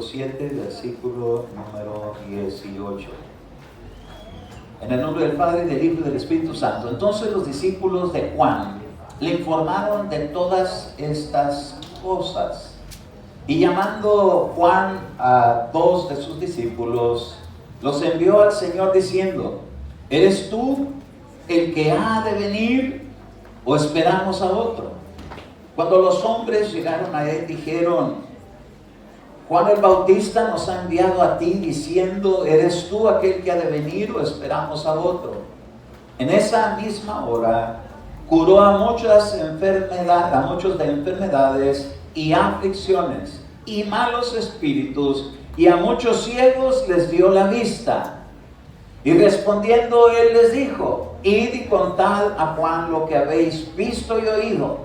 7, versículo número 18. En el nombre del Padre, del Hijo y del Espíritu Santo. Entonces los discípulos de Juan le informaron de todas estas cosas. Y llamando Juan a dos de sus discípulos, los envió al Señor diciendo: ¿eres tú el que ha de venir o esperamos a otro? Cuando los hombres llegaron a él, dijeron: Juan el Bautista nos ha enviado a ti diciendo: ¿eres tú aquel que ha de venir o esperamos a otro? En esa misma hora curó a muchos de enfermedades y aflicciones y malos espíritus, y a muchos ciegos les dio la vista. Y respondiendo él les dijo: id y contad a Juan lo que habéis visto y oído.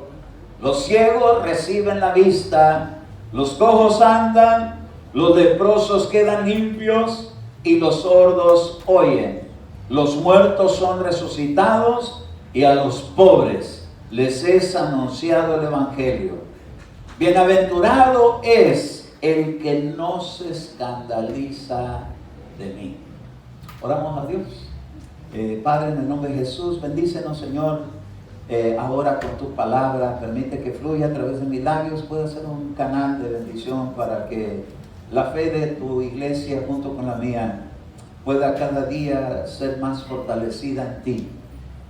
Los ciegos reciben la vista, los cojos andan, los leprosos quedan limpios y los sordos oyen. Los muertos son resucitados y a los pobres les es anunciado el Evangelio. Bienaventurado es el que no se escandaliza de mí. Oramos a Dios. Padre, en el nombre de Jesús, bendícenos, Señor. Ahora con tu palabra, permite que fluya a través de mis labios, pueda ser un canal de bendición para que la fe de tu iglesia junto con la mía pueda cada día ser más fortalecida en ti.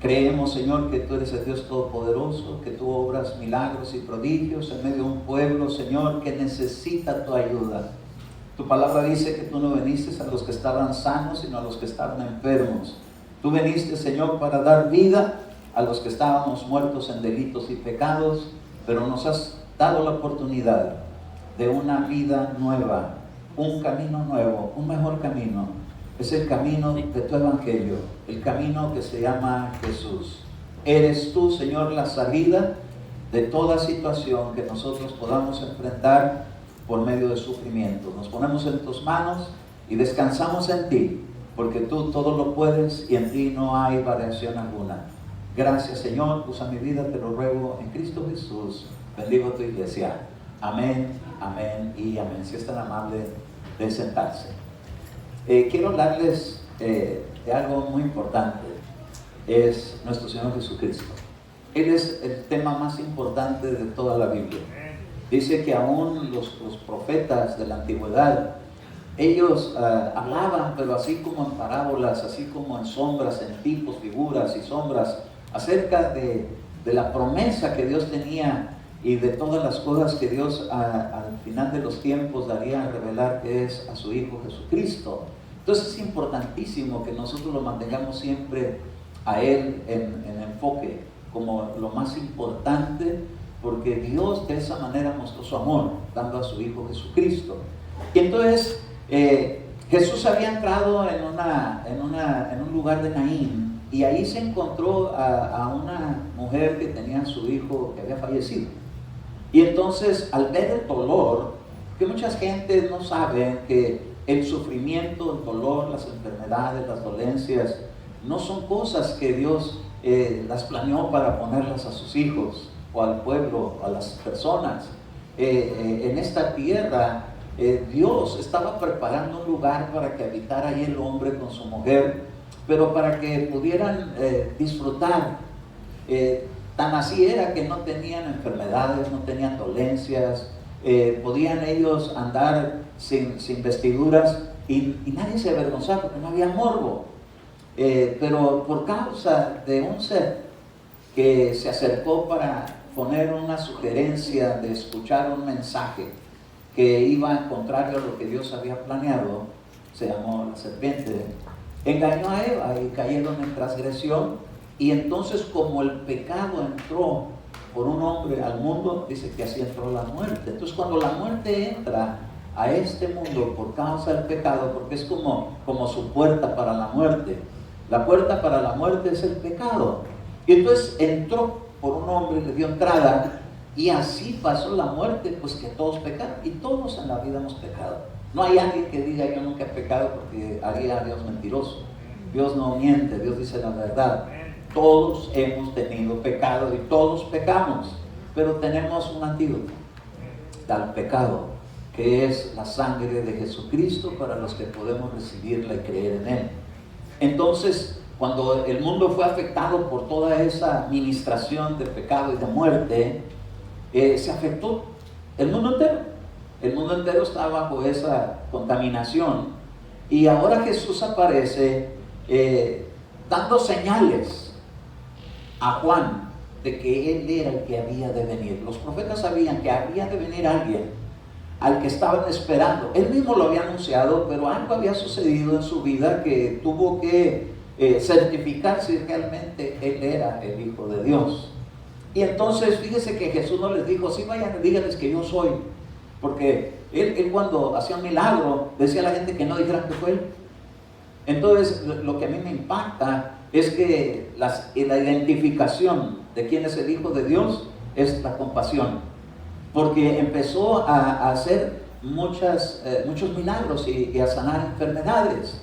Creemos, Señor, que tú eres el Dios Todopoderoso, que tú obras milagros y prodigios en medio de un pueblo, Señor, que necesita tu ayuda. Tu palabra dice que tú no viniste a los que estaban sanos, sino a los que estaban enfermos. Tú viniste, Señor, para dar vida a los que estábamos muertos en delitos y pecados, pero nos has dado la oportunidad de una vida nueva, un camino nuevo, un mejor camino. Es el camino de tu Evangelio, el camino que se llama Jesús. Eres tú, Señor, la salida de toda situación que nosotros podamos enfrentar por medio de sufrimiento. Nos ponemos en tus manos y descansamos en ti, porque tú todo lo puedes y en ti no hay variación alguna. Gracias, Señor, usa mi vida, te lo ruego en Cristo Jesús. Bendigo a tu iglesia. Amén, amén y amén. Si es tan amable de sentarse. Quiero hablarles de algo muy importante. Es nuestro Señor Jesucristo. Él es el tema más importante de toda la Biblia. Dice que aún los profetas de la antigüedad, ellos hablaban, pero así como en parábolas, así como en sombras, en tipos, figuras y sombras, acerca de la promesa que Dios tenía y de todas las cosas que Dios al final de los tiempos daría a revelar, que es a su Hijo Jesucristo. Entonces es importantísimo que nosotros lo mantengamos siempre a Él en enfoque como lo más importante, porque Dios de esa manera mostró su amor dando a su Hijo Jesucristo. Y entonces Jesús había entrado en un lugar de Naín, y ahí se encontró a una mujer que tenía a su hijo que había fallecido. Y entonces, al ver el dolor, que mucha gente no sabe que el sufrimiento, el dolor, las enfermedades, las dolencias, no son cosas que Dios las planeó para ponerlas a sus hijos o al pueblo, a las personas. En esta tierra, Dios estaba preparando un lugar para que habitara ahí el hombre con su mujer, pero para que pudieran disfrutar. Tan así era que no tenían enfermedades, no tenían dolencias, podían ellos andar sin vestiduras y nadie se avergonzaba porque no había morbo. Pero por causa de un ser que se acercó para poner una sugerencia de escuchar un mensaje que iba en contrario a lo que Dios había planeado, se llamó la serpiente, engañó a Eva y cayeron en transgresión. Y entonces, como el pecado entró por un hombre al mundo, dice que así entró la muerte. Entonces, cuando la muerte entra a este mundo por causa del pecado, porque es como su puerta para la muerte, la puerta para la muerte es el pecado. Y entonces entró por un hombre, le dio entrada, y así pasó la muerte, pues que todos pecaron, y todos en la vida hemos pecado. No hay alguien que diga yo nunca he pecado, porque haría a Dios mentiroso. Dios no miente, Dios dice la verdad. Todos hemos tenido pecado y todos pecamos, pero tenemos un antídoto al pecado, que es la sangre de Jesucristo para los que podemos recibirla y creer en Él. Entonces, cuando el mundo fue afectado por toda esa administración de pecado y de muerte, se afectó el mundo entero. El mundo entero está bajo esa contaminación. Y ahora Jesús aparece dando señales a Juan de que Él era el que había de venir. Los profetas sabían que había de venir alguien al que estaban esperando. Él mismo lo había anunciado, pero algo había sucedido en su vida que tuvo que certificar si realmente Él era el Hijo de Dios. Y entonces fíjese que Jesús no les dijo, sí, vayan y díganles que yo soy, porque él cuando hacía un milagro decía a la gente que no dijeran que fue Él. Entonces lo que a mí me impacta es que la identificación de quién es el Hijo de Dios es la compasión, porque empezó a hacer muchos milagros y a sanar enfermedades.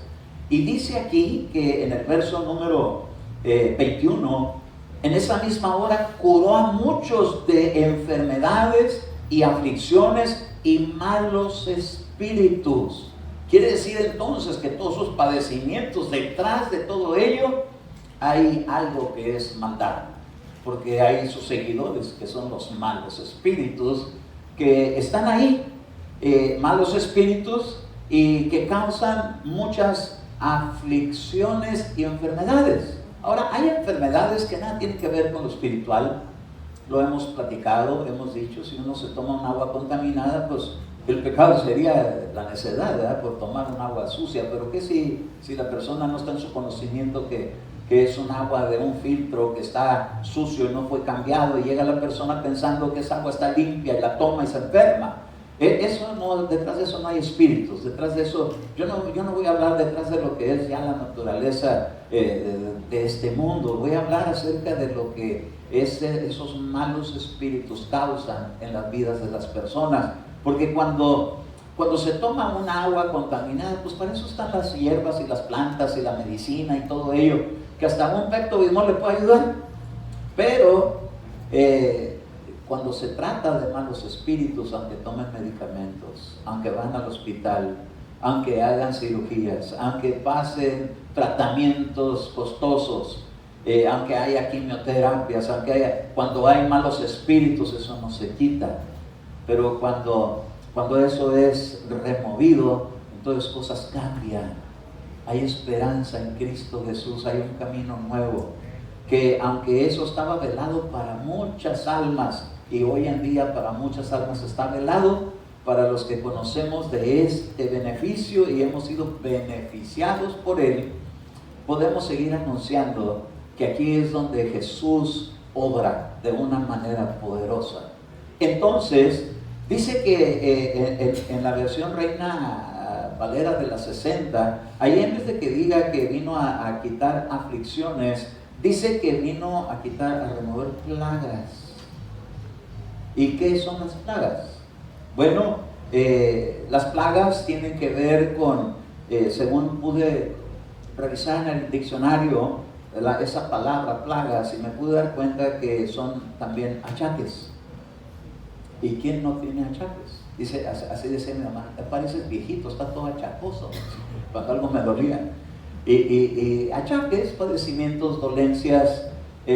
Y dice aquí que en el verso número 21, en esa misma hora curó a muchos de enfermedades y aflicciones y malos espíritus. Quiere decir entonces que todos sus padecimientos, detrás de todo ello hay algo que es maldad, porque hay sus seguidores que son los malos espíritus que están ahí, malos espíritus, y que causan muchas aflicciones y enfermedades. Ahora, hay enfermedades que nada tienen que ver con lo espiritual. Lo hemos platicado, hemos dicho, si uno se toma un agua contaminada, pues el pecado sería la necedad, ¿verdad?, por tomar un agua sucia. Pero ¿qué si la persona no está en su conocimiento que es un agua de un filtro que está sucio y no fue cambiado, y llega la persona pensando que esa agua está limpia y la toma y se enferma? Eso no, detrás de eso no hay espíritus. Detrás de eso, yo no voy a hablar detrás de lo que es ya la naturaleza de este mundo. Voy a hablar acerca de lo que esos malos espíritus causan en las vidas de las personas. Porque cuando se toma una agua contaminada, pues para eso están las hierbas y las plantas y la medicina y todo ello, que hasta un Pepto-Bismol le puede ayudar. Pero cuando se trata de malos espíritus, aunque tomen medicamentos, aunque van al hospital, aunque hagan cirugías, aunque pasen tratamientos costosos, aunque haya quimioterapias, cuando hay malos espíritus, eso no se quita. Pero cuando eso es removido, entonces cosas cambian. Hay esperanza en Cristo Jesús, hay un camino nuevo, que aunque eso estaba velado para muchas almas, y hoy en día para muchas almas está velado, para los que conocemos de este beneficio y hemos sido beneficiados por él, podemos seguir anunciando que aquí es donde Jesús obra de una manera poderosa. Entonces, dice que en la versión Reina Valera de la 60, ahí en vez de que diga que vino a quitar aflicciones, dice que vino a remover plagas. ¿Y qué son las plagas? Bueno, las plagas tienen que ver con, según pude revisar en el diccionario, esa palabra plagas, y me pude dar cuenta que son también achaques. ¿Y quién no tiene achaques? Dice, así decía mi mamá, te pareces viejito, está todo achacoso, cuando algo me dolía. Y achaques, padecimientos, dolencias,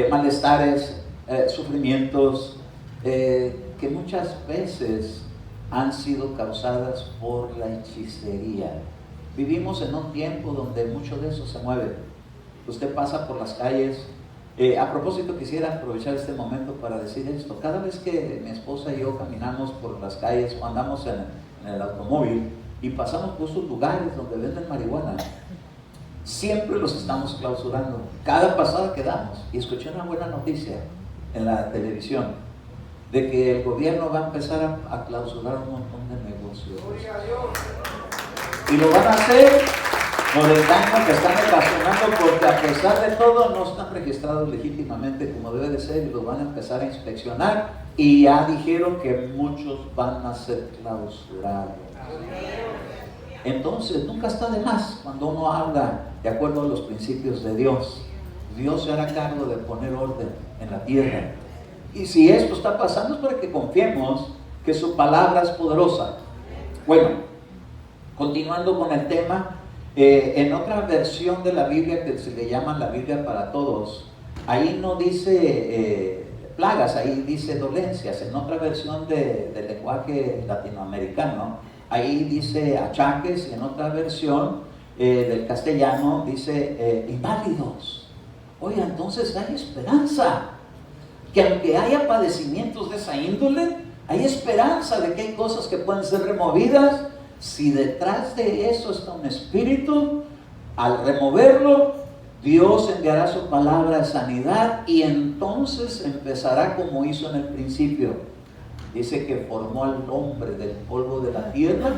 malestares, sufrimientos, que muchas veces han sido causadas por la hechicería. Vivimos en un tiempo donde mucho de eso se mueve. Usted pasa por las calles. A propósito, quisiera aprovechar este momento para decir esto. Cada vez que mi esposa y yo caminamos por las calles o andamos en el automóvil y pasamos por esos lugares donde venden marihuana, siempre los estamos clausurando. Cada pasada que damos, y escuché una buena noticia en la televisión, de que el gobierno va a empezar a clausurar un montón de negocios. Y lo van a hacer por el daño que están ocasionando, porque a pesar de todo no están registrados legítimamente como debe de ser, y los van a empezar a inspeccionar, y ya dijeron que muchos van a ser clausurados. Entonces nunca está de más cuando uno habla de acuerdo a los principios de Dios. Dios se hará cargo de poner orden en la tierra. Y si esto está pasando es para que confiemos que su palabra es poderosa. Bueno, continuando con el tema, en otra versión de la Biblia que se le llama la Biblia para todos, ahí no dice plagas, ahí dice dolencias. En otra versión del lenguaje latinoamericano, ahí dice achaques, y en otra versión del castellano dice inválidos. Oiga, entonces hay esperanza, que aunque haya padecimientos de esa índole, hay esperanza de que hay cosas que pueden ser removidas. Si detrás de eso está un espíritu, al removerlo, Dios enviará su palabra de sanidad y entonces empezará como hizo en el principio. Dice que formó al hombre del polvo de la tierra,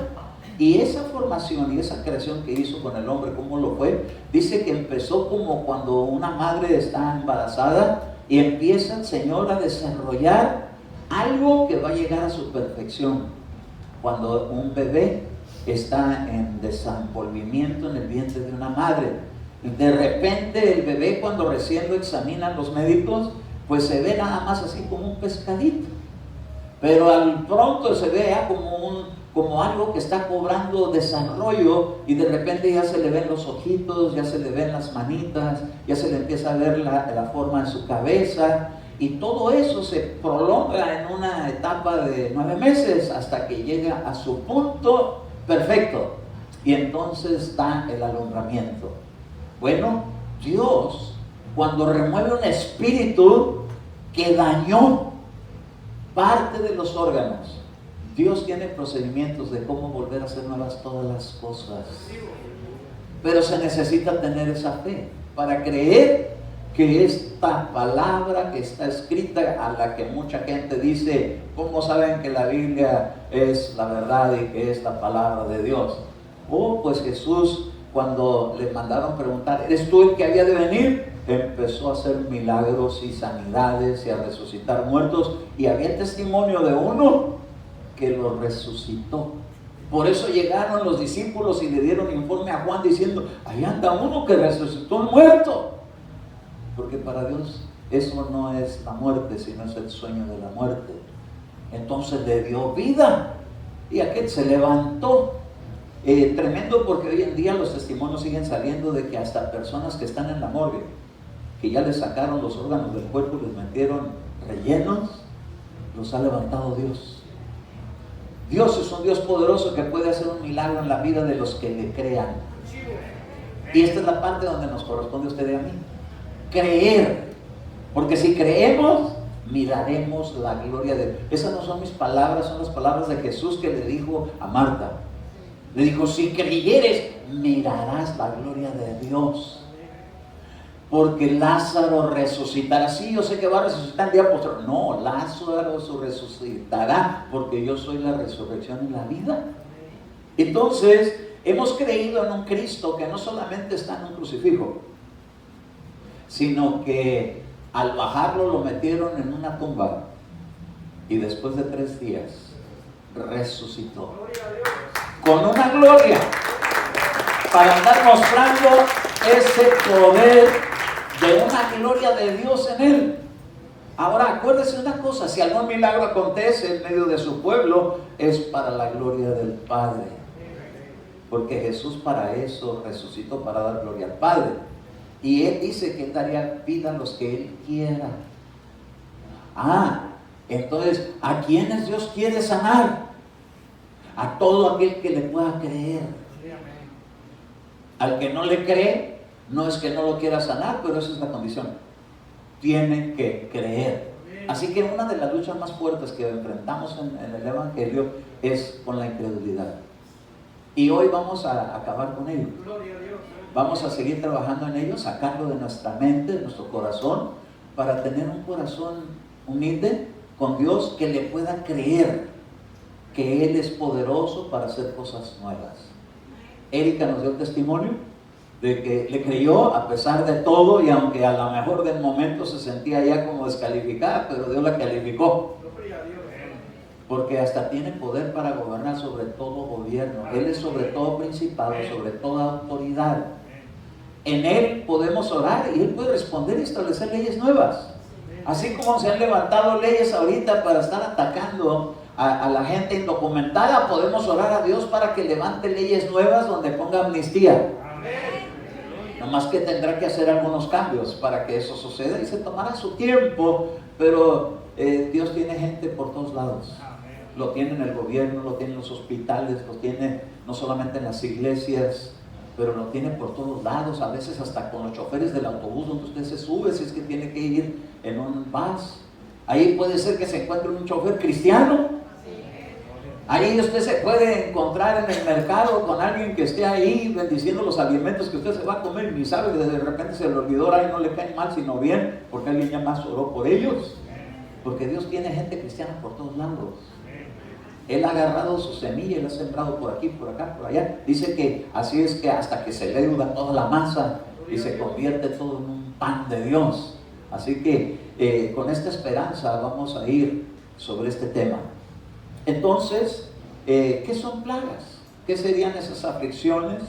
y esa formación y esa creación que hizo con el hombre, ¿cómo lo fue? Dice que empezó como cuando una madre está embarazada y empieza el Señor a desarrollar algo que va a llegar a su perfección. Cuando un bebé está en desenvolvimiento en el vientre de una madre, de repente el bebé, cuando recién lo examinan los médicos, pues se ve nada más así como un pescadito, pero al pronto se ve ya como algo que está cobrando desarrollo, y de repente ya se le ven los ojitos, ya se le ven las manitas, ya se le empieza a ver la forma de su cabeza, y todo eso se prolonga en una etapa de 9 meses hasta que llega a su punto perfecto, y entonces está el alumbramiento. Bueno, Dios, cuando remueve un espíritu que dañó parte de los órganos, Dios tiene procedimientos de cómo volver a hacer nuevas todas las cosas. Pero se necesita tener esa fe para creer que esta palabra que está escrita, a la que mucha gente dice, ¿cómo saben que la Biblia es la verdad y que es la palabra de Dios? Pues Jesús, cuando le mandaron preguntar, ¿eres tú el que había de venir?, empezó a hacer milagros y sanidades y a resucitar muertos, y había testimonio de uno que lo resucitó. Por eso llegaron los discípulos y le dieron informe a Juan diciendo, ahí anda uno que resucitó un muerto. Porque para Dios eso no es la muerte, sino es el sueño de la muerte. Entonces le dio vida, y aquel se levantó. Tremendo, porque hoy en día los testimonios siguen saliendo de que hasta personas que están en la morgue, que ya les sacaron los órganos del cuerpo y les metieron rellenos, los ha levantado Dios. Dios es un Dios poderoso que puede hacer un milagro en la vida de los que le crean. Y esta es la parte donde nos corresponde a usted y a mí. Creer. Porque si creemos, miraremos la gloria de Dios. Esas no son mis palabras, son las palabras de Jesús que le dijo a Marta. Le dijo, si creyeres, mirarás la gloria de Dios. Porque Lázaro resucitará. Sí, yo sé que va a resucitar el día posterior. No, Lázaro resucitará, porque yo soy la resurrección y la vida. Entonces, hemos creído en un Cristo que no solamente está en un crucifijo, sino que al bajarlo lo metieron en una tumba, y después de 3 días resucitó con una gloria, para andar mostrando ese poder de una gloria de Dios en él. Ahora, acuérdese una cosa, si algún milagro acontece en medio de su pueblo, es para la gloria del Padre, porque Jesús para eso resucitó, para dar gloria al Padre. Y Él dice que Él daría vida a los que Él quiera. Entonces, ¿a quiénes Dios quiere sanar? A todo aquel que le pueda creer. Al que no le cree, no es que no lo quiera sanar, pero esa es la condición. Tiene que creer. Así que una de las luchas más fuertes que enfrentamos en el Evangelio es con la incredulidad. Y hoy vamos a acabar con ello. Vamos a seguir trabajando en ello, sacarlo de nuestra mente, de nuestro corazón, para tener un corazón humilde con Dios, que le pueda creer que Él es poderoso para hacer cosas nuevas. Erika nos dio testimonio de que le creyó a pesar de todo, y aunque a lo mejor del momento se sentía ya como descalificada, pero Dios la calificó. Porque hasta tiene poder para gobernar sobre todo gobierno. Él es sobre todo principado, sobre toda autoridad. En Él podemos orar y Él puede responder y establecer leyes nuevas. Así como se han levantado leyes ahorita para estar atacando a la gente indocumentada, podemos orar a Dios para que levante leyes nuevas donde ponga amnistía. Nomás que tendrá que hacer algunos cambios para que eso suceda y se tomará su tiempo, pero Dios tiene gente por todos lados. Lo tiene en el gobierno, lo tiene en los hospitales, lo tiene no solamente en las iglesias, pero lo tiene por todos lados, a veces hasta con los choferes del autobús donde usted se sube, si es que tiene que ir en un bus. Ahí puede ser que se encuentre un chofer cristiano. Ahí usted se puede encontrar en el mercado con alguien que esté ahí bendiciendo los alimentos que usted se va a comer y ni sabe, de repente se le olvidó, ahí no le caen mal sino bien, porque alguien ya más oró por ellos. Porque Dios tiene gente cristiana por todos lados. Él ha agarrado su semilla y la ha sembrado por aquí, por acá, por allá. Dice que así es que hasta que se leuda toda la masa y se convierte todo en un pan de Dios. Así que con esta esperanza vamos a ir sobre este tema. Entonces, ¿qué son plagas? ¿Qué serían esas aflicciones?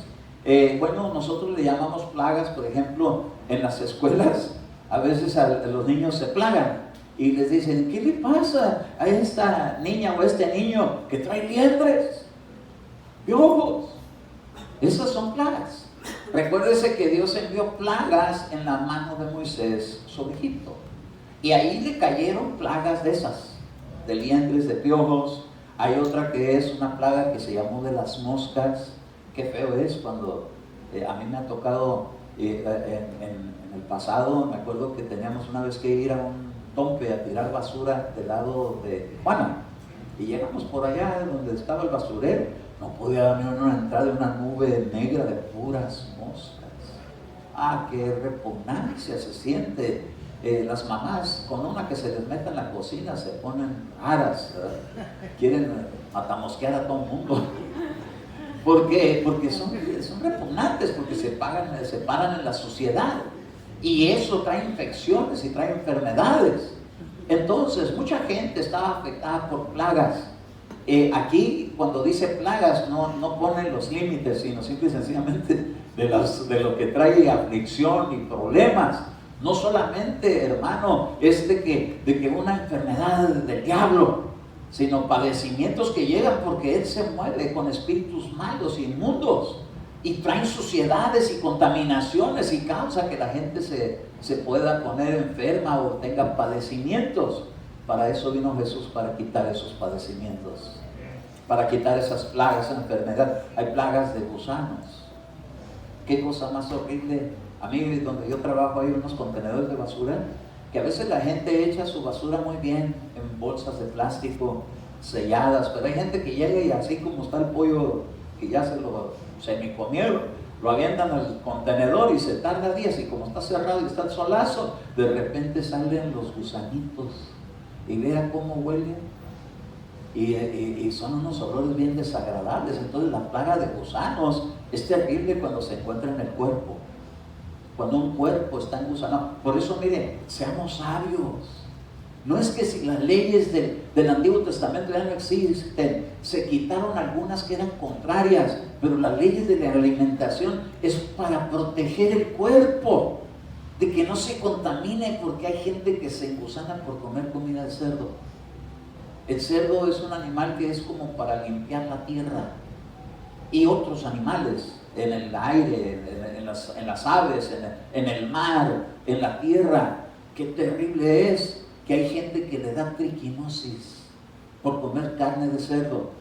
Bueno, nosotros le llamamos plagas, por ejemplo, en las escuelas. A veces a los niños se plagan y les dicen, ¿qué le pasa a esta niña o a este niño que trae liendres, piojos? Esas son plagas. Recuérdese que Dios envió plagas en la mano de Moisés sobre Egipto. Y ahí le cayeron plagas de esas, de liendres, de piojos. Hay otra que es una plaga que se llamó de las moscas. Qué feo es cuando a mí me ha tocado en el pasado. Me acuerdo que teníamos una vez que ir a un tompe a tirar basura del lado de Tijuana, y llegamos por allá donde estaba el basurero. No podía venir una entrada de una nube negra de puras moscas. Qué repugnancia se siente. Las mamás, con una que se les meta en la cocina, se ponen raras, ¿verdad? Quieren matamosquear a todo el mundo. Porque son repugnantes, porque se paran en la suciedad. Y eso trae infecciones y trae enfermedades. Entonces, mucha gente estaba afectada por plagas. Aquí, cuando dice plagas, no ponen los límites, sino simple y sencillamente de lo que trae aflicción y problemas. No solamente, hermano, de que una enfermedad del diablo, sino padecimientos que llegan porque Él se mueve con espíritus malos, inmundos, y traen suciedades y contaminaciones y causa que la gente se pueda poner enferma o tenga padecimientos. Para eso vino Jesús, para quitar esos padecimientos, para quitar esas plagas, esa enfermedad. Hay plagas de gusanos. ¿Qué cosa más horrible? A mí, donde yo trabajo, hay unos contenedores de basura que a veces la gente echa su basura muy bien en bolsas de plástico selladas, pero hay gente que llega y así como está el pollo que ya se lo semicomieron, lo avientan al contenedor y se tarda días, y como está cerrado y está el solazo, de repente salen los gusanitos y vea cómo huelen, y son unos olores bien desagradables. Entonces la plaga de gusanos es terrible cuando se encuentra en el cuerpo. Cuando un cuerpo está engusanado. Por eso, miren, seamos sabios. No es que si las leyes del Antiguo Testamento ya no existen, se quitaron algunas que eran contrarias, pero las leyes de la alimentación es para proteger el cuerpo, de que no se contamine, porque hay gente que se engusana por comer comida de cerdo. El cerdo es un animal que es como para limpiar la tierra, y otros animales en el aire, en las aves, en el mar, en la tierra. Qué terrible es que hay gente que le da triquinosis por comer carne de cerdo.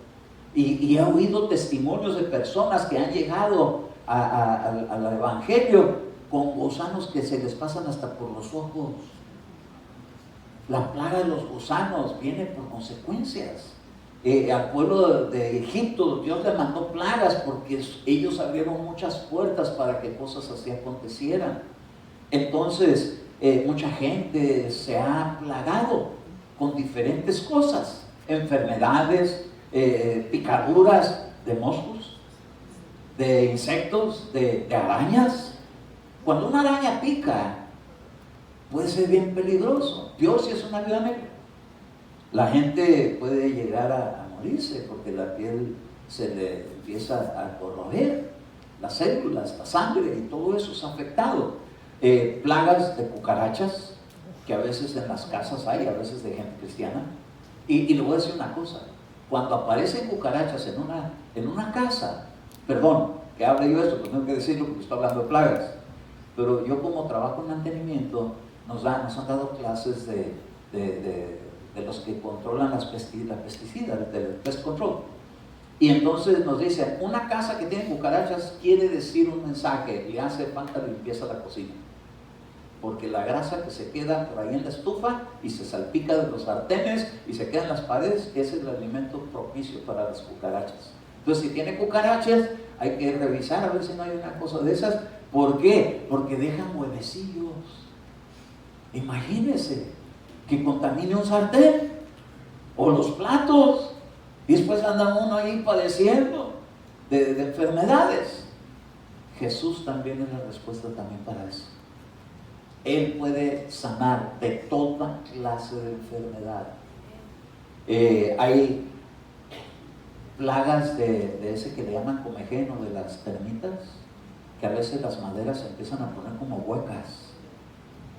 Y he oído testimonios de personas que han llegado al Evangelio con gusanos que se les pasan hasta por los ojos. La plaga de los gusanos viene por consecuencias. Al pueblo de Egipto Dios le mandó plagas porque ellos abrieron muchas puertas para que cosas así acontecieran. Entonces mucha gente se ha plagado con diferentes cosas, enfermedades, picaduras de moscos, de insectos, de arañas. Cuando una araña pica puede ser bien peligroso, peor si es una viuda negra. La gente puede llegar a morirse porque la piel se le empieza a corroer, las células, la sangre, y todo eso es afectado. Plagas de cucarachas, que a veces en las casas hay, a veces de gente cristiana. Y le voy a decir una cosa, cuando aparecen cucarachas en una casa, perdón, que hable yo esto, pues tengo que decirlo porque estoy hablando de plagas, pero yo como trabajo en mantenimiento, nos han dado clases de los que controlan las pesticidas, del pest control. Y entonces nos dicen, una casa que tiene cucarachas quiere decir un mensaje, le hace falta limpieza a la cocina. Porque la grasa que se queda por ahí en la estufa y se salpica de los sartenes y se queda en las paredes, ese es el alimento propicio para las cucarachas. Entonces, si tiene cucarachas, hay que revisar a ver si no hay una cosa de esas. ¿Por qué? Porque dejan huevecillos. Imagínense que contamine un sartén o los platos y después anda uno ahí padeciendo de enfermedades. Jesús también es la respuesta también para eso. Él puede sanar de toda clase de enfermedad. Hay plagas de ese que le llaman comejeno, de las termitas, que a veces las maderas se empiezan a poner como huecas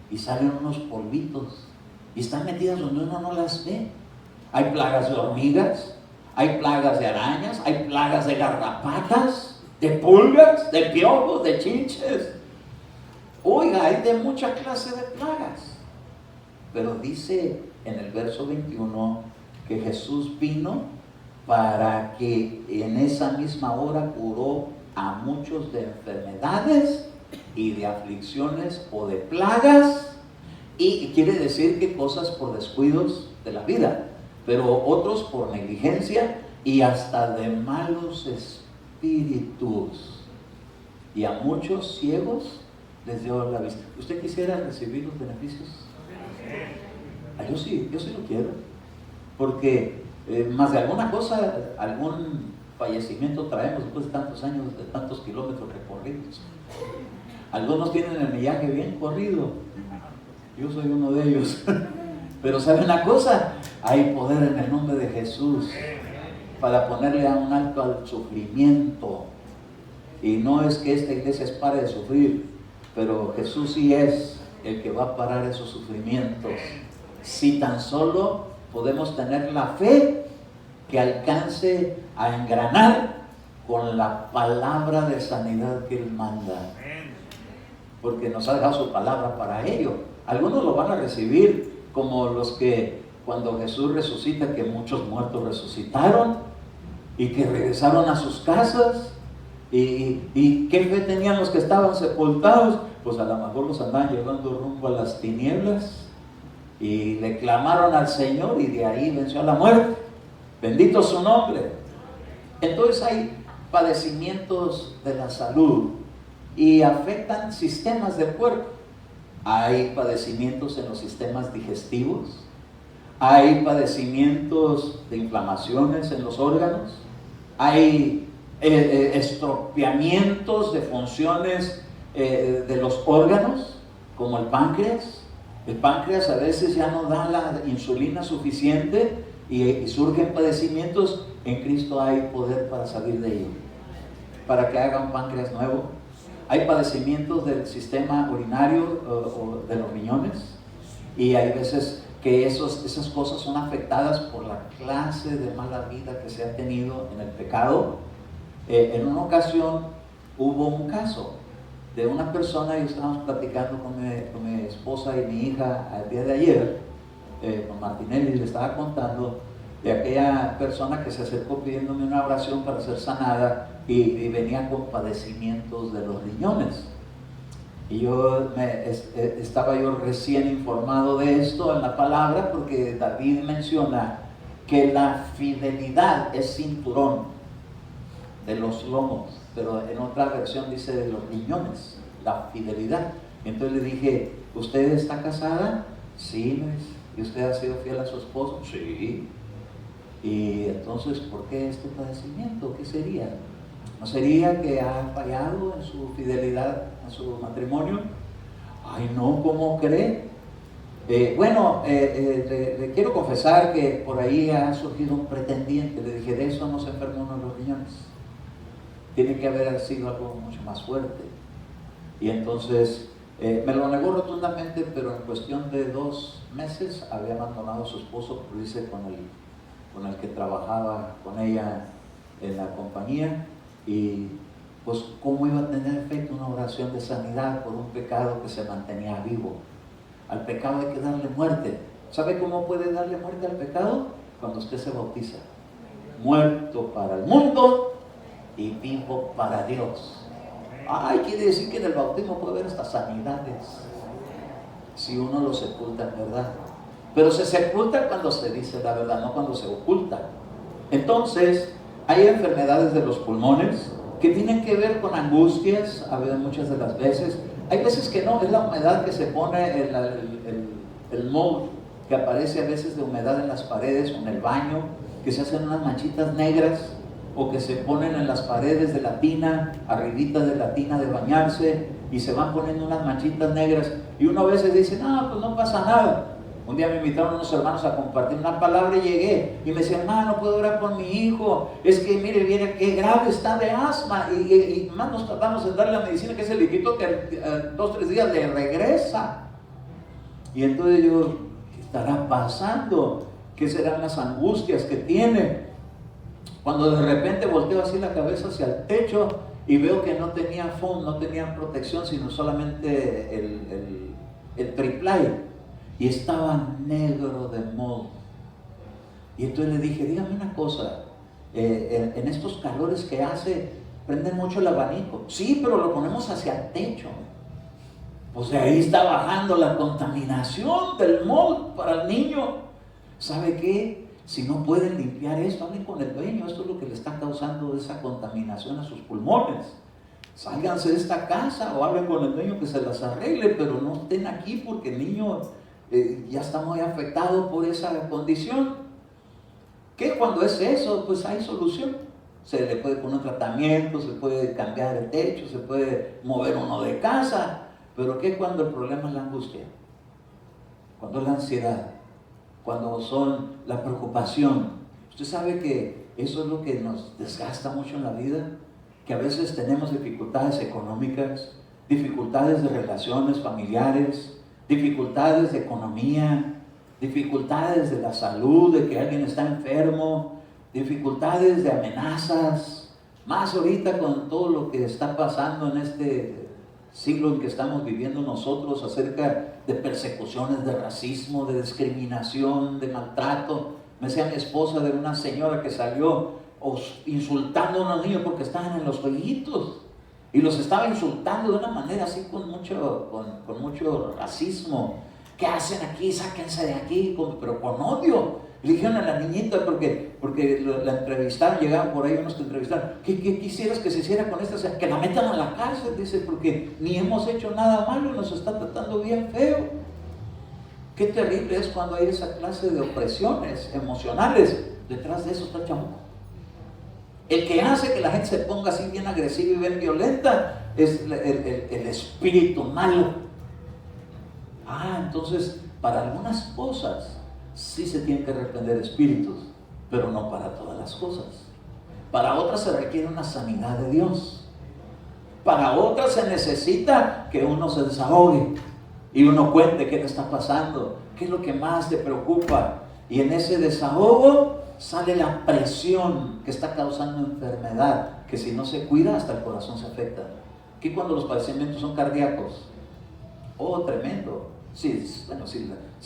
y salen unos polvitos y están metidas donde uno no las ve. Hay plagas de hormigas, hay plagas de arañas, hay plagas de garrapatas, de pulgas, de piojos, de chinches. Oiga, hay de mucha clase de plagas. Pero dice en el verso 21 que Jesús vino para que en esa misma hora curó a muchos de enfermedades y de aflicciones o de plagas, y quiere decir que cosas por descuidos de la vida, pero otros por negligencia y hasta de malos espíritus, y a muchos ciegos les dio la vista. ¿Usted quisiera recibir los beneficios? Yo sí lo quiero, porque más de alguna cosa, algún fallecimiento traemos después de tantos años, de tantos kilómetros recorridos. Algunos tienen el millaje bien corrido, yo soy uno de ellos. Pero ¿sabe una cosa? Hay poder en el nombre de Jesús para ponerle a un alto al sufrimiento. Y no es que esta iglesia pare de sufrir, pero Jesús sí es el que va a parar esos sufrimientos. Si tan solo podemos tener la fe que alcance a engranar con la palabra de sanidad que Él manda. Porque nos ha dejado su palabra para ello. Algunos lo van a recibir como los que cuando Jesús resucita, que muchos muertos resucitaron y que regresaron a sus casas. ¿Y qué fe tenían los que estaban sepultados? Pues a lo mejor los andaban llevando rumbo a las tinieblas y le clamaron al Señor y de ahí venció a la muerte. Bendito su nombre. Entonces hay padecimientos de la salud y afectan sistemas del cuerpo. Hay padecimientos en los sistemas digestivos, hay padecimientos de inflamaciones en los órganos, hay estropeamientos de funciones de los órganos, como el páncreas. El páncreas a veces ya no da la insulina suficiente y surgen padecimientos. En Cristo hay poder para salir de ello, para que haga un páncreas nuevo. Hay padecimientos del sistema urinario o de los riñones, y hay veces que esas cosas son afectadas por la clase de mala vida que se ha tenido en el pecado. En una ocasión hubo un caso de una persona, y estábamos platicando con mi esposa y mi hija el día de ayer, con Martinelli, le estaba contando de aquella persona que se acercó pidiéndome una oración para ser sanada y venía con padecimientos de los riñones. Y estaba yo recién informado de esto en la palabra, porque David menciona que la fidelidad es cinturón de los lomos, pero en otra versión dice de los riñones, la fidelidad. Entonces le dije, ¿usted está casada? Sí. ¿Y usted ha sido fiel a su esposo? Sí. Y entonces, ¿por qué este padecimiento? ¿Qué sería? ¿No sería que ha fallado en su fidelidad a su matrimonio? Ay, no, ¿cómo cree? Le quiero confesar que por ahí ha surgido un pretendiente. Le dije, de eso no se enferma uno de los riñones. Tiene que haber sido algo mucho más fuerte. Y entonces me lo negó rotundamente, pero en cuestión de 2 meses había abandonado a su esposo por irse con con el que trabajaba con ella en la compañía, y pues cómo iba a tener efecto una oración de sanidad por un pecado que se mantenía vivo. Al pecado hay que darle muerte. ¿Sabe cómo puede darle muerte al pecado? Cuando usted se bautiza. Muerto para el mundo y vivo para Dios. Ay, quiere decir que en el bautismo puede haber hasta sanidades, si uno lo sepulta en verdad. Pero se sepulta cuando se dice la verdad, no cuando se oculta. Entonces, hay enfermedades de los pulmones que tienen que ver con angustias, a veces, muchas de las veces. Hay veces que no, es la humedad que se pone, el mold que aparece a veces de humedad en las paredes o en el baño, que se hacen unas manchitas negras, o que se ponen en las paredes de la tina, arribita de la tina de bañarse, y se van poniendo unas manchitas negras, y uno a veces dice, no, pues no pasa nada. Un día me invitaron unos hermanos a compartir una palabra y llegué, y me decían, hermano, ¿puedo orar por mi hijo? Es que mire qué grave está de asma, y más nos tratamos en darle la medicina, que es el hijito que 2 o 3 días le regresa. Y entonces yo, ¿qué estará pasando? ¿Qué serán las angustias que tiene? Cuando de repente volteo así la cabeza hacia el techo y veo que no tenía foam, no tenía protección, sino solamente el triplay, y estaba negro de moho. Y entonces le dije, dígame una cosa, en estos calores que hace, prende mucho el abanico. Sí, pero lo ponemos hacia el techo. Pues de ahí está bajando la contaminación del moho para el niño. ¿Sabe qué? Si no pueden limpiar esto, hablen con el dueño. Esto es lo que le está causando esa contaminación a sus pulmones. Sálganse de esta casa o hablen con el dueño que se las arregle, pero no estén aquí porque el niño ya está muy afectado por esa condición. ¿Qué? Cuando es eso, pues hay solución. Se le puede poner un tratamiento, se puede cambiar el techo, se puede mover uno de casa. Pero ¿qué cuando el problema es la angustia? Cuando es la ansiedad, cuando son la preocupación. Usted sabe que eso es lo que nos desgasta mucho en la vida, que a veces tenemos dificultades económicas, dificultades de relaciones familiares, dificultades de economía, dificultades de la salud, de que alguien está enfermo, dificultades de amenazas, más ahorita con todo lo que está pasando en este siglo en que estamos viviendo nosotros, acerca de persecuciones, de racismo, de discriminación, de maltrato. Me decía mi esposa de una señora que salió insultando a unos niños porque estaban en los jueguitos, y los estaba insultando de una manera así con mucho racismo. ¿Qué hacen aquí? Sáquense de aquí, pero con odio. Le dijeron a la niñita, porque la entrevistaron, llegaban por ahí unos que entrevistaron, ¿qué quisieras que se hiciera con esta? O sea, que la metan a la cárcel, dice, porque ni hemos hecho nada malo y nos está tratando bien feo. Qué terrible es cuando hay esa clase de opresiones emocionales. Detrás de eso está el chamuco. El que hace que la gente se ponga así bien agresiva y bien violenta es el espíritu malo. Entonces, para algunas cosas sí se tienen que reprender espíritus, pero no para todas las cosas. Para otras se requiere una sanidad de Dios. Para otras se necesita que uno se desahogue y uno cuente qué le está pasando, qué es lo que más te preocupa. Y en ese desahogo sale la presión que está causando enfermedad, que si no se cuida hasta el corazón se afecta. ¿Qué cuando los padecimientos son cardíacos? Tremendo. Sí,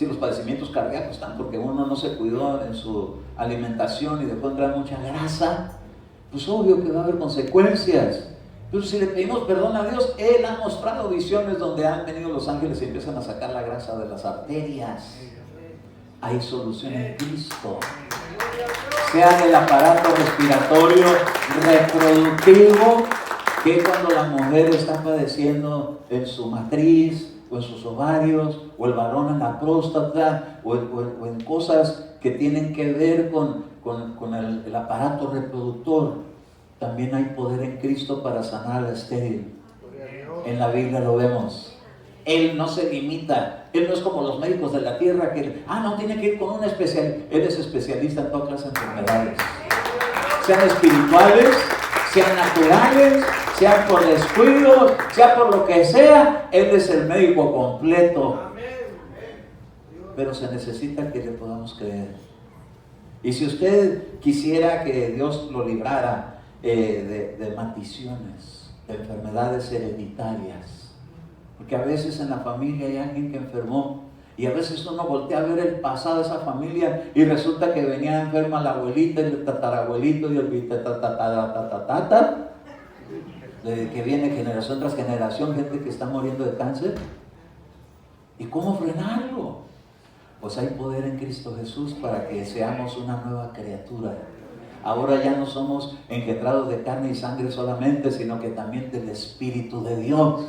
los padecimientos cardíacos están porque uno no se cuidó en su alimentación y dejó entrar mucha grasa, pues obvio que va a haber consecuencias. Pero si le pedimos perdón a Dios, Él ha mostrado visiones donde han venido los ángeles y empiezan a sacar la grasa de las arterias. Hay solución en Cristo. Sea del aparato respiratorio, reproductivo, que cuando la mujer está padeciendo en su matriz, o en sus ovarios, o el varón en la próstata, o en cosas que tienen que ver con el aparato reproductor. También hay poder en Cristo para sanar al estéril. En la Biblia lo vemos. Él no se limita. Él no es como los médicos de la tierra que, no tiene que ir con un especialista. Él es especialista en toda clase de enfermedades. Sean espirituales, sean naturales, sea por descuido, sea por lo que sea, Él es el médico completo. Pero se necesita que le podamos creer. Y si usted quisiera que Dios lo librara de maldiciones, de enfermedades hereditarias, porque a veces en la familia hay alguien que enfermó, y a veces uno voltea a ver el pasado de esa familia y resulta que venía enferma la abuelita, el tatarabuelito y el tatatatatata, que viene generación tras generación, gente que está muriendo de cáncer. ¿Y cómo frenarlo? Pues hay poder en Cristo Jesús para que seamos una nueva criatura. Ahora ya no somos engendrados de carne y sangre solamente, sino que también del Espíritu de Dios.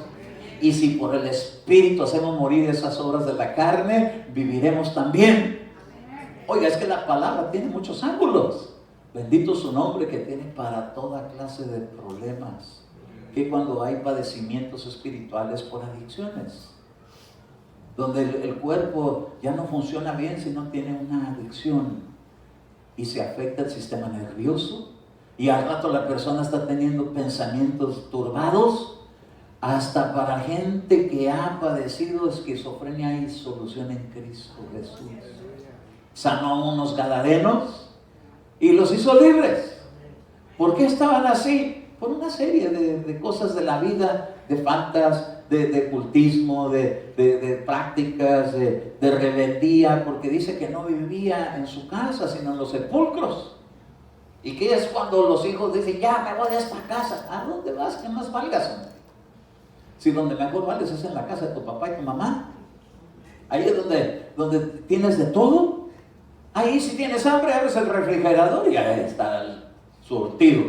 Y si por el Espíritu hacemos morir esas obras de la carne, viviremos también. Oiga, es que la palabra tiene muchos ángulos. Bendito su nombre, que tiene para toda clase de problemas. Que cuando hay padecimientos espirituales por adicciones, donde el cuerpo ya no funciona bien si no tiene una adicción, y se afecta el sistema nervioso, y al rato la persona está teniendo pensamientos turbados. Hasta para gente que ha padecido esquizofrenia hay solución en Cristo Jesús. Sanó a unos gadarenos y los hizo libres. ¿Por qué estaban así? Por una serie de cosas de la vida, de faltas, de cultismo, de prácticas, de rebeldía, porque dice que no vivía en su casa, sino en los sepulcros. ¿Y qué es cuando los hijos dicen, ya me voy de esta casa? ¿A dónde vas? ¿Qué más valgas, hombre? Si donde mejor vales es en la casa de tu papá y tu mamá. Ahí es donde tienes de todo. Ahí si tienes hambre, abres el refrigerador y ahí está el surtido.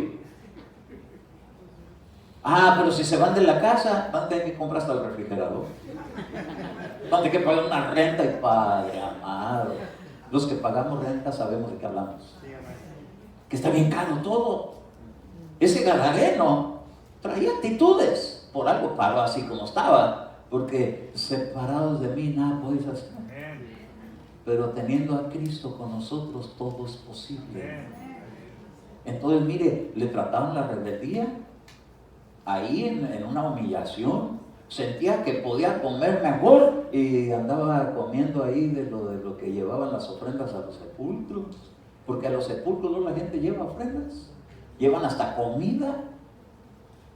Pero si se van de la casa, van a tener que comprar hasta el refrigerador. Van a tener que pagar una renta, y Padre amado, los que pagamos renta sabemos de qué hablamos. Que está bien caro todo. Ese gadareno traía actitudes. Por algo paró así como estaba, porque separados de mí nada podéis hacer. Pero teniendo a Cristo con nosotros todo es posible. Entonces mire, le trataban la rebeldía ahí en una humillación. Sentía que podía comer mejor y andaba comiendo ahí de lo que llevaban las ofrendas a los sepulcros, porque a los sepulcros no la gente lleva ofrendas, llevan hasta comida.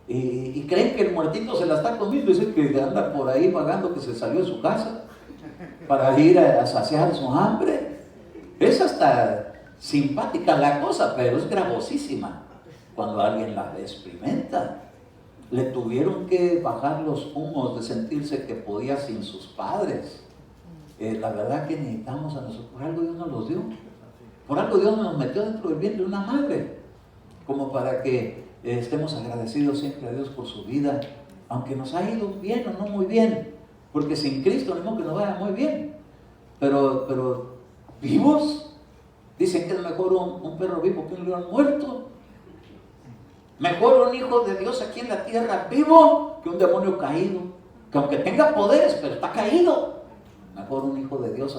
Y creen que el muertito se la está comiendo, dice que anda por ahí vagando, que se salió de su casa para ir a saciar su hambre. Es hasta simpática la cosa, pero es gravosísima cuando alguien la experimenta. Le tuvieron que bajar los humos de sentirse que podía sin sus padres. La verdad que necesitamos a nosotros, por algo Dios nos los dio, por algo Dios nos metió dentro del vientre de una madre, como para que estemos agradecidos siempre a Dios por su vida, aunque nos ha ido bien o no muy bien, porque sin Cristo no que nos vaya muy bien, pero vivos. Dicen que es mejor un perro vivo que un león muerto. Mejor un hijo de Dios aquí en la tierra vivo que un demonio caído, que aunque tenga poderes, pero está caído. Mejor un hijo de Dios,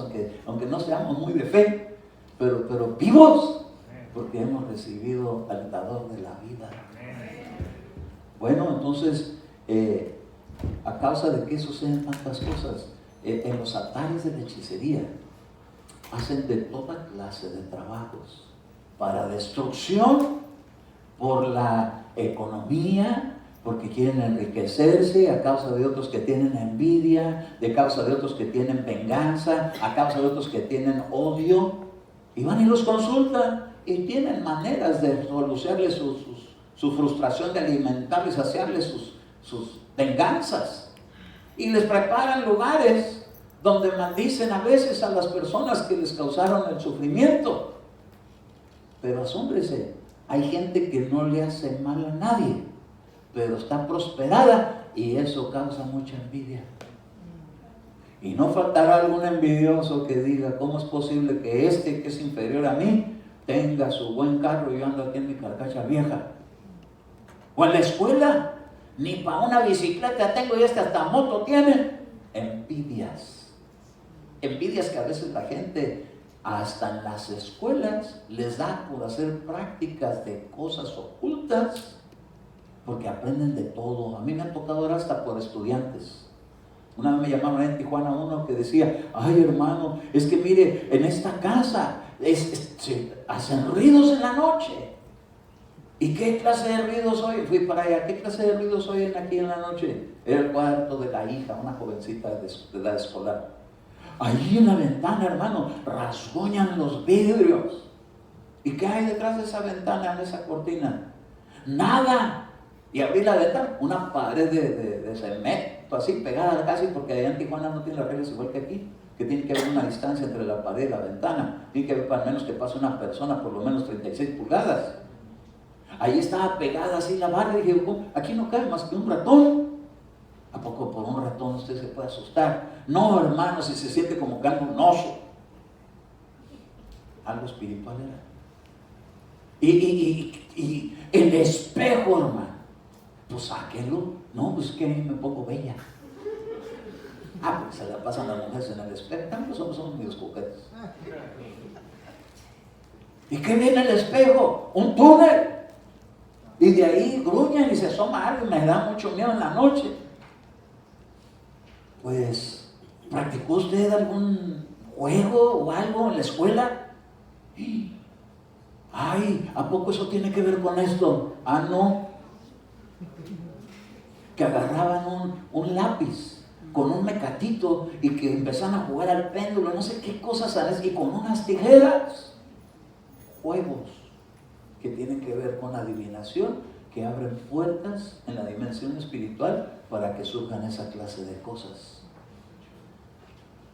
aunque no seamos muy de fe, pero vivos, porque hemos recibido al dador de la vida. Bueno, entonces, a causa de que suceden tantas cosas, en los altares de la hechicería hacen de toda clase de trabajos para destrucción, por la economía, porque quieren enriquecerse, a causa de otros que tienen envidia, de causa de otros que tienen venganza, a causa de otros que tienen odio, y van y los consultan y tienen maneras de solucionarles su frustración, de alimentarles, saciarles sus venganzas, y les preparan lugares donde maldicen a veces a las personas que les causaron el sufrimiento. Pero asómbrese, hay gente que no le hace mal a nadie, pero está prosperada, y eso causa mucha envidia. Y no faltará algún envidioso que diga, ¿cómo es posible que este que es inferior a mí tenga su buen carro y yo ando aquí en mi carcacha vieja? O en la escuela, ni para una bicicleta tengo y este hasta moto tiene. Envidias que a veces la gente, hasta en las escuelas, les da por hacer prácticas de cosas ocultas, porque aprenden de todo. A mí me ha tocado ahora hasta por estudiantes. Una vez me llamaron en Tijuana uno que decía, ay hermano, es que mire, en esta casa Sí, hacen ruidos en la noche. ¿Y qué clase de ruidos oyen? Fui para allá. ¿Qué clase de ruidos oyen aquí en la noche? Era el cuarto de la hija, una jovencita de edad escolar. Ahí en la ventana, hermano, rasguñan los vidrios. ¿Y qué hay detrás de esa ventana, de esa cortina? Nada. Y abrí la ventana, una pared de cemento, así pegada casi, porque allá en Tijuana no tiene las reglas igual que aquí, que tiene que haber una distancia entre la pared y la ventana. Tiene que haber al menos que pase una persona por lo menos 36 pulgadas. Ahí estaba pegada así la barra y dije, aquí no cae más que un ratón. ¿A poco por un ratón usted se puede asustar? No, hermano, si se siente como que anda un oso. Algo espiritual era. Y el espejo, hermano, pues sáquenlo. No, pues que a mí me pongo bella. Porque se la pasan las mujeres en el espejo. También los hombres somos medios coquetos. ¿Y qué viene el espejo? Un túnel. Y de ahí gruñan y se asoma algo y me da mucho miedo en la noche. Pues, ¿practicó usted algún juego o algo en la escuela? Ay, ¿a poco eso tiene que ver con esto? No. Que agarraban un lápiz con un mecatito y que empezaban a jugar al péndulo, no sé qué cosas, ¿sabes? Y con unas tijeras. Juegos que tienen que ver con adivinación, que abren puertas en la dimensión espiritual para que surjan esa clase de cosas.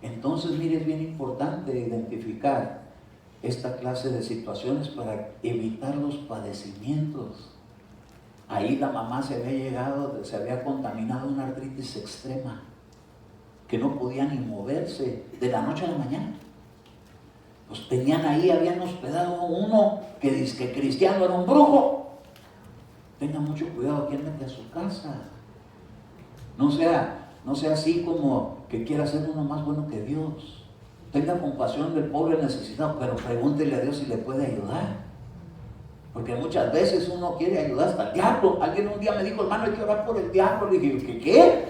Entonces, mire, es bien importante identificar esta clase de situaciones para evitar los padecimientos. Ahí la mamá se había contaminado una artritis extrema, que no podía ni moverse de la noche a la mañana. Pues tenían ahí, habían hospedado uno que dice que cristiano era un brujo. Tenga mucho cuidado quién mete a su casa. No sea así como que quiera ser uno más bueno que Dios. Tenga compasión del pobre necesitado, pero pregúntele a Dios si le puede ayudar. Porque muchas veces uno quiere ayudar hasta el diablo. Alguien un día me dijo, hermano, hay que orar por el diablo. Le dije, ¿qué?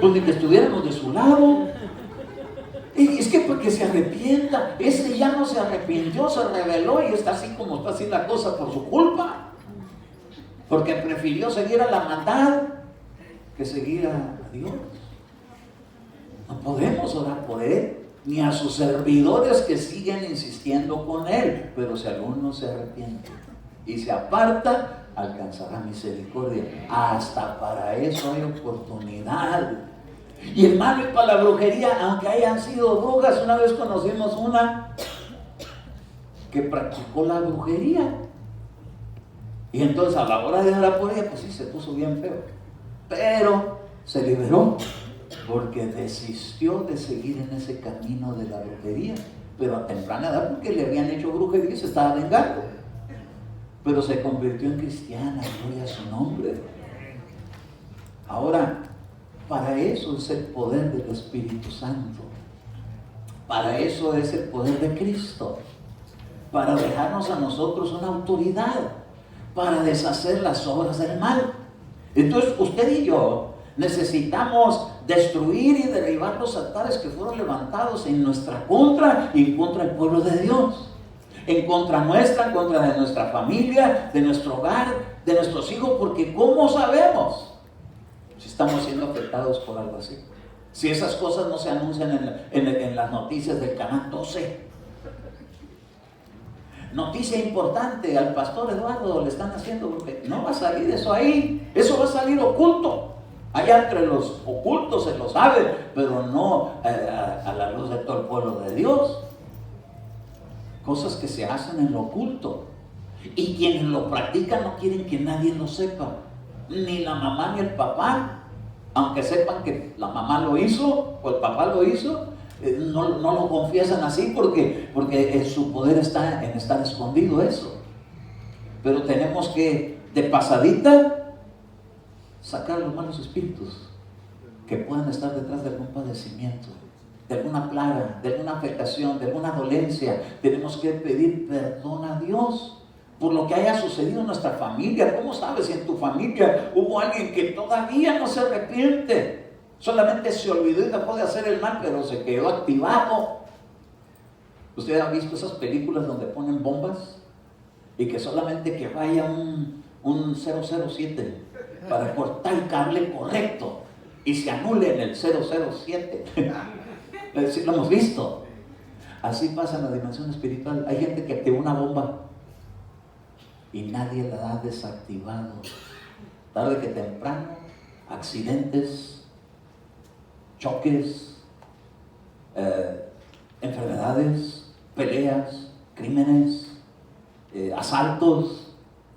Pues ni que estuviéramos de su lado. Y es que porque se arrepienta. Ese ya no se arrepintió, se rebeló y está así como está así la cosa por su culpa. Porque prefirió seguir a la maldad que seguir a Dios. No podemos orar por él, ni a sus servidores que siguen insistiendo con él. Pero si alguno se arrepiente y se aparta, alcanzará misericordia. Hasta para eso hay oportunidad. Y hermano, y para la brujería, aunque hayan sido brujas, una vez conocimos una que practicó la brujería. Y entonces a la hora de orar por ella, pues sí, se puso bien feo. Pero se liberó porque desistió de seguir en ese camino de la brujería. Pero a temprana edad, porque le habían hecho brujería y se estaba vengando. Pero se convirtió en cristiana, gloria a su nombre. Ahora, para eso es el poder del Espíritu Santo. Para eso es el poder de Cristo. Para dejarnos a nosotros una autoridad. Para deshacer las obras del mal. Entonces, usted y yo necesitamos destruir y derribar los altares que fueron levantados en nuestra contra y en contra del pueblo de Dios. En contra nuestra, en contra de nuestra familia, de nuestro hogar, de nuestros hijos, porque ¿cómo sabemos si estamos siendo afectados por algo así? Si esas cosas no se anuncian en las noticias del canal 12. Noticia importante, al pastor Eduardo le están haciendo, porque no va a salir eso ahí, eso va a salir oculto. Allá entre los ocultos se lo sabe, pero no a la luz de todo el pueblo de Dios. Cosas que se hacen en lo oculto. Y quienes lo practican no quieren que nadie lo sepa. Ni la mamá ni el papá. Aunque sepan que la mamá lo hizo o el papá lo hizo, no lo confiesan así porque su poder está en estar escondido eso. Pero tenemos que, de pasadita, sacar los malos espíritus que puedan estar detrás de algún padecimiento, de alguna plaga, de alguna afectación, de alguna dolencia. Tenemos que pedir perdón a Dios por lo que haya sucedido en nuestra familia. ¿Cómo sabes si en tu familia hubo alguien que todavía no se arrepiente? Solamente se olvidó y dejó de hacer el mal, pero se quedó activado. ¿Usted ha visto esas películas donde ponen bombas? Y que solamente que vaya un 007 para cortar el cable correcto y se anule en el 007. Sí, lo hemos visto. Así pasa en la dimensión espiritual. Hay gente que activó una bomba y nadie la ha desactivado. Tarde que temprano, accidentes, choques, enfermedades, peleas, crímenes, asaltos.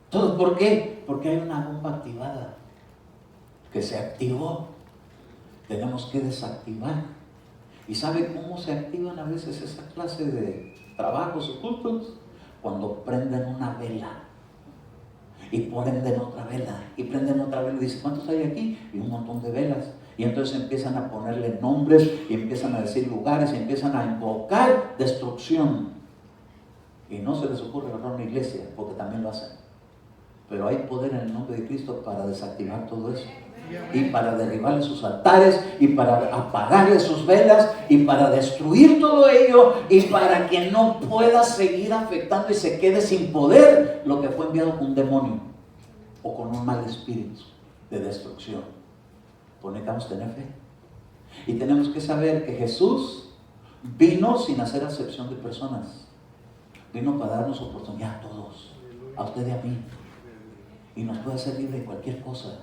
¿Todo por qué? Porque hay una bomba activada que se activó. Tenemos que desactivar. ¿Y sabe cómo se activan a veces esa clase de trabajos ocultos? Cuando prenden una vela y prenden otra vela y prenden otra vela y dicen, ¿cuántos hay aquí? Y un montón de velas. Y entonces empiezan a ponerle nombres y empiezan a decir lugares y empiezan a invocar destrucción. Y no se les ocurre agarrar una iglesia, porque también lo hacen. Pero hay poder en el nombre de Cristo para desactivar todo eso. Y para derribarle sus altares, y para apagarle sus velas, y para destruir todo ello, y para que no pueda seguir afectando y se quede sin poder lo que fue enviado con un demonio o con un mal espíritu de destrucción. Pues necesitamos tener fe. Y tenemos que saber que Jesús vino sin hacer acepción de personas. Vino para darnos oportunidad a todos, a usted y a mí. Y nos puede hacer libre de cualquier cosa.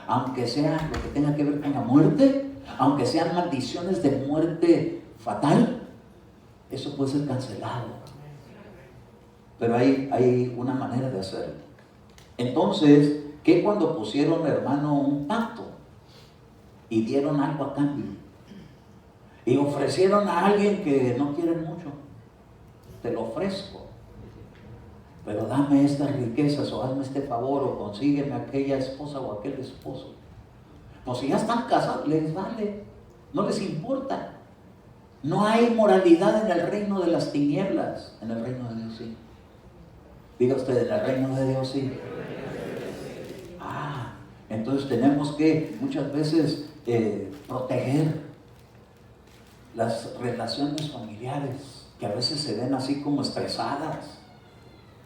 Aunque sea lo que tenga que ver con la muerte, aunque sean maldiciones de muerte fatal, eso puede ser cancelado. Pero hay una manera de hacerlo. Entonces, ¿qué cuando pusieron, hermano, un pacto y dieron algo a cambio? Y ofrecieron a alguien que no quieren mucho. Te lo ofrezco, pero dame estas riquezas, o hazme este favor, o consígueme aquella esposa o aquel esposo. Pues si ya están casados, les vale, no les importa. No hay moralidad en el reino de las tinieblas. En el reino de Dios sí. Diga usted, en el reino de Dios sí. Entonces tenemos que muchas veces proteger las relaciones familiares, que a veces se ven así como estresadas.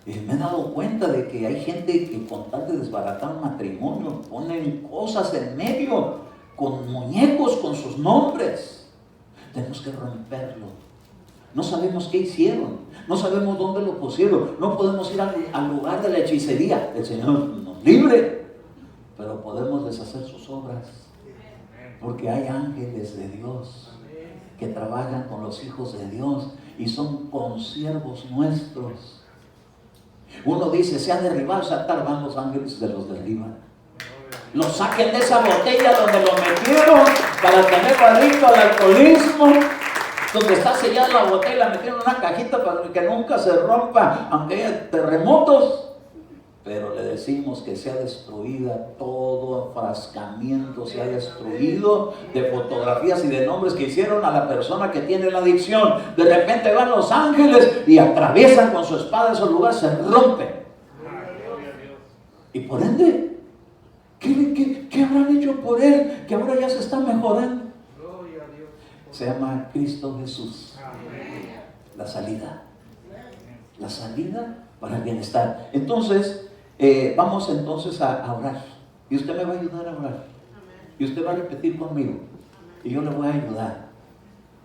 Y me he dado cuenta de que hay gente que con tal de desbaratar un matrimonio ponen cosas en medio, con muñecos, con sus nombres. Tenemos que romperlo. No sabemos qué hicieron, no sabemos dónde lo pusieron, no podemos ir al lugar de la hechicería. El Señor nos libre, pero podemos deshacer sus obras, porque hay ángeles de Dios que trabajan con los hijos de Dios y son consiervos nuestros. Uno dice, se ha derribado ese altar, van los ángeles y se los derriban. Los saquen de esa botella donde lo metieron para tenerlo adicto al alcoholismo, donde está sellada la botella, la metieron en una cajita para que nunca se rompa, aunque haya terremotos. Pero le decimos que sea destruida, todo enfrascamiento sea destruido de fotografías y de nombres que hicieron a la persona que tiene la adicción. De repente van los ángeles y atraviesan con su espada esos lugares, se rompen. Y por ende, ¿qué habrán hecho por él? Que ahora ya se está mejorando. Se llama Cristo Jesús. La salida. La salida para el bienestar. Entonces, vamos entonces a orar. Y usted me va a ayudar a orar. Y usted va a repetir conmigo. Y yo le voy a ayudar.